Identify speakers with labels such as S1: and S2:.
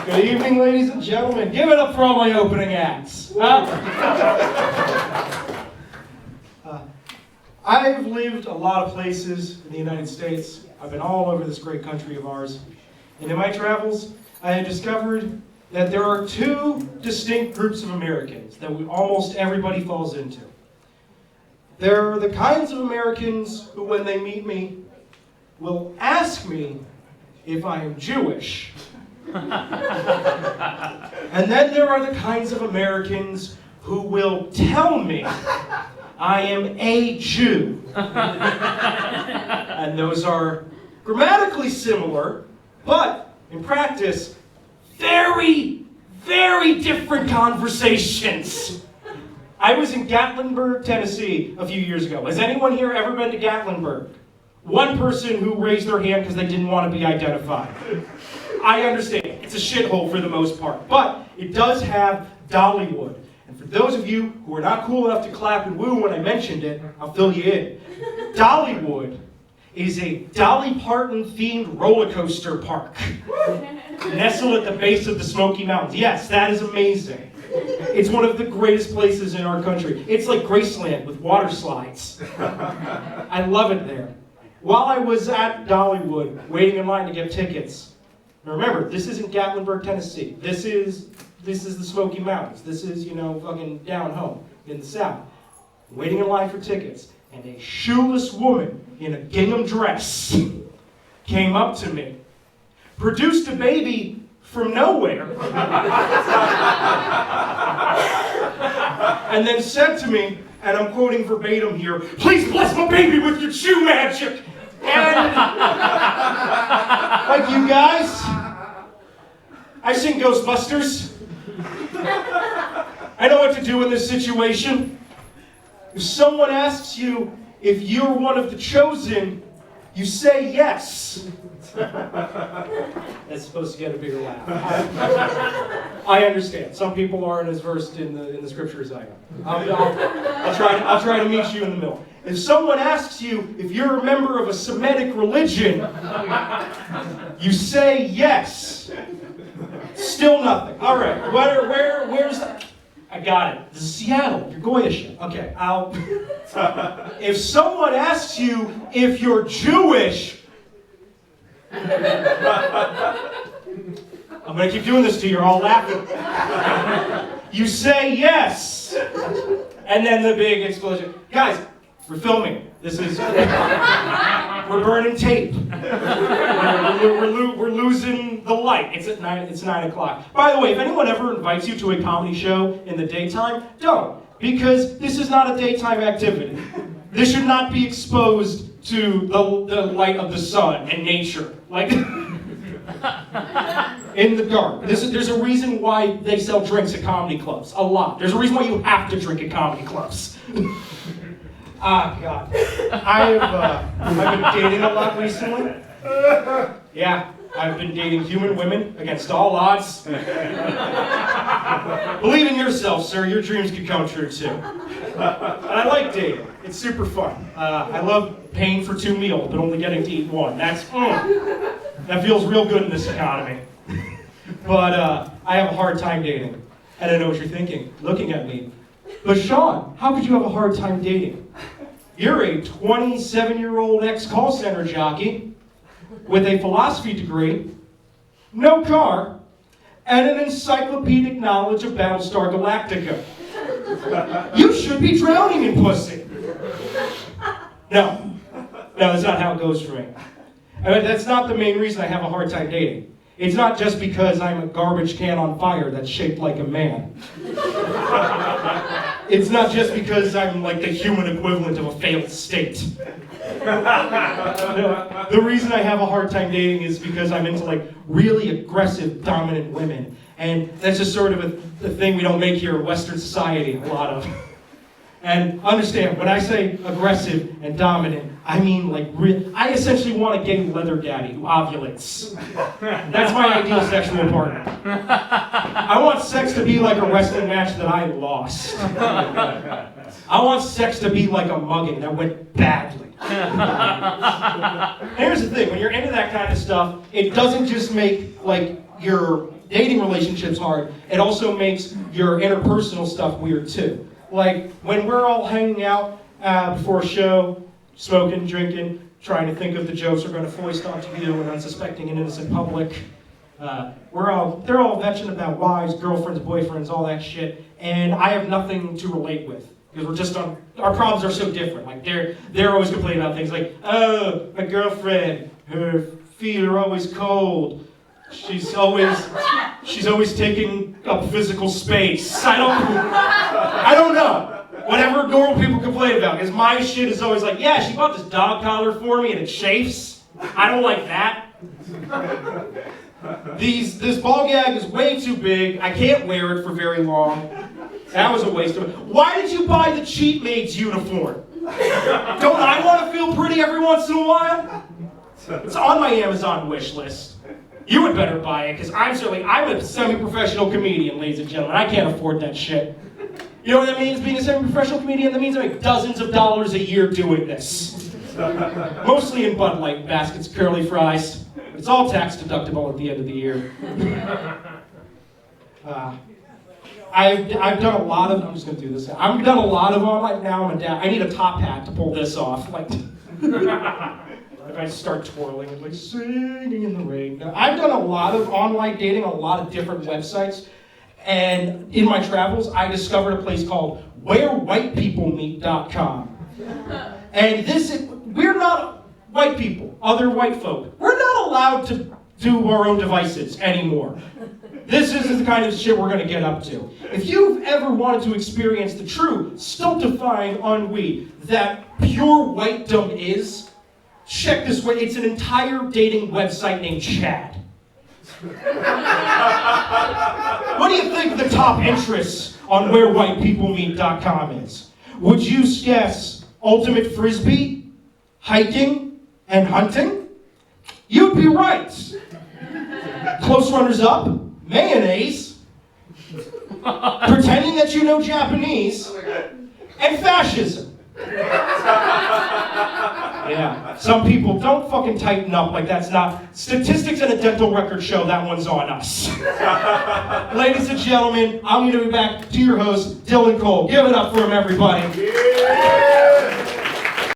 S1: Good evening, ladies and gentlemen. Give it up for all my opening acts. I've lived a lot of places in the United States. I've been all over this great country of ours. And in my travels, I have discovered that there are two distinct groups of Americans that almost everybody falls into. There are the kinds of Americans who, when they meet me, will ask me if I am Jewish. And then there are the kinds of Americans who will tell me I am a Jew. And those are grammatically similar, but in practice, very, very different conversations. I was in Gatlinburg, Tennessee a few years ago. Has anyone here ever been to Gatlinburg? One person who raised their hand because they didn't want to be identified. I understand. It's a shithole for the most part. But it does have Dollywood. And for those of you who are not cool enough to clap and woo when I mentioned it, I'll fill you in. Dollywood is a Dolly Parton-themed roller coaster park. Nestled at the base of the Smoky Mountains. Yes, that is amazing. It's one of the greatest places in our country. It's like Graceland with water slides. I love it there. While I was at Dollywood, waiting in line to get tickets, now remember, this isn't Gatlinburg, Tennessee. This is the Smoky Mountains. This is, fucking down home in the South. Waiting in line for tickets, and a shoeless woman in a gingham dress came up to me, produced a baby from nowhere, and then said to me, and I'm quoting verbatim here, "Please bless my baby with your shoe magic." And like you guys, I've seen Ghostbusters. I know what to do in this situation. If someone asks you if you're one of the chosen, you say yes. That's supposed to get a bigger laugh. I understand. Some people aren't as versed in the scriptures as I am. I'll try to meet you in the middle. If someone asks you if you're a member of a Semitic religion, you say yes. Still nothing. All right. Where's that? I got it. This is Seattle. You're Goyish. Okay. If someone asks you if you're Jewish, I'm going to keep doing this to you. You're all laughing. You say yes. And then the big explosion. Guys, we're filming. This is... We're burning tape. We're losing the light. It's 9 o'clock. By the way, if anyone ever invites you to a comedy show in the daytime, don't. Because this is not a daytime activity. This should not be exposed to the light of the sun and nature. Like, in the dark. There's a reason why they sell drinks at comedy clubs. A lot. There's a reason why you have to drink at comedy clubs. Ah, God. I've been dating a lot recently. Yeah, I've been dating human women against all odds. Believe in yourself, sir. Your dreams could come true, too. And I like dating. It's super fun. I love paying for 2 meals, but only getting to eat 1. That feels real good in this economy. But I have a hard time dating. And I know what you're thinking, looking at me. But Sean, how could you have a hard time dating? You're a 27-year-old ex-call center jockey with a philosophy degree, no car, and an encyclopedic knowledge of Battlestar Galactica. You should be drowning in pussy. No, that's not how it goes for me. I mean, that's not the main reason I have a hard time dating. It's not just because I'm a garbage can on fire that's shaped like a man. It's not just because I'm like the human equivalent of a failed state. No, the reason I have a hard time dating is because I'm into like really aggressive, dominant women. And that's just sort of a thing we don't make here in Western society, a lot of. And understand, when I say aggressive and dominant, I mean like I essentially want a gay leather daddy who ovulates. That's my ideal sexual partner. I want sex to be like a wrestling match that I lost. I want sex to be like a mugging that went badly. Here's the thing, when you're into that kind of stuff, it doesn't just make like your dating relationships hard, it also makes your interpersonal stuff weird too. Like, when we're all hanging out before a show, smoking, drinking, trying to think of the jokes we're going to foist onto you, an unsuspecting and innocent public. They're all vetching about wives, girlfriends, boyfriends, all that shit, and I have nothing to relate with because we're just on. Our problems are so different. Like they're always complaining about things like, oh, my girlfriend, her feet are always cold. She's always taking up physical space. I don't know. Whatever normal people complain about, because my shit is always like, yeah, she bought this dog collar for me and it chafes. I don't like that. This ball gag is way too big. I can't wear it for very long. That was a waste of it. Why did you buy the cheap maid's uniform? Don't I want to feel pretty every once in a while? It's on my Amazon wish list. You would better buy it, because I'm a semi-professional comedian, ladies and gentlemen. I can't afford that shit. You know what that means, being a semi-professional comedian? That means I make dozens of dollars a year doing this. Mostly in Bud Light baskets, curly fries. It's all tax deductible at the end of the year. I've done a lot of, I'm just going to do this. I've done a lot of online, now I'm a dad. I need a top hat to pull this off. Like, if I start twirling, it's like singing in the rain. I've done a lot of online dating, a lot of different websites. And in my travels, I discovered a place called wherewhitepeoplemeet.com. And we're not white people, other white folk. We're not allowed to do our own devices anymore. This is the kind of shit we're gonna get up to. If you've ever wanted to experience the true, stultifying ennui that pure whitedom is, check this way. It's an entire dating website named Chad. What do you think the top interests on wherewhitepeoplemeet.com is? Would you guess ultimate frisbee, hiking, and hunting? You'd be right. Close runners-up, mayonnaise, pretending that you know Japanese, and fascism. Yeah, some people don't fucking tighten up like that's not. Statistics and a dental record show that one's on us. Ladies and gentlemen, I'm going to be back to your host, Dylan Cole. Give it up for him, everybody. Yeah.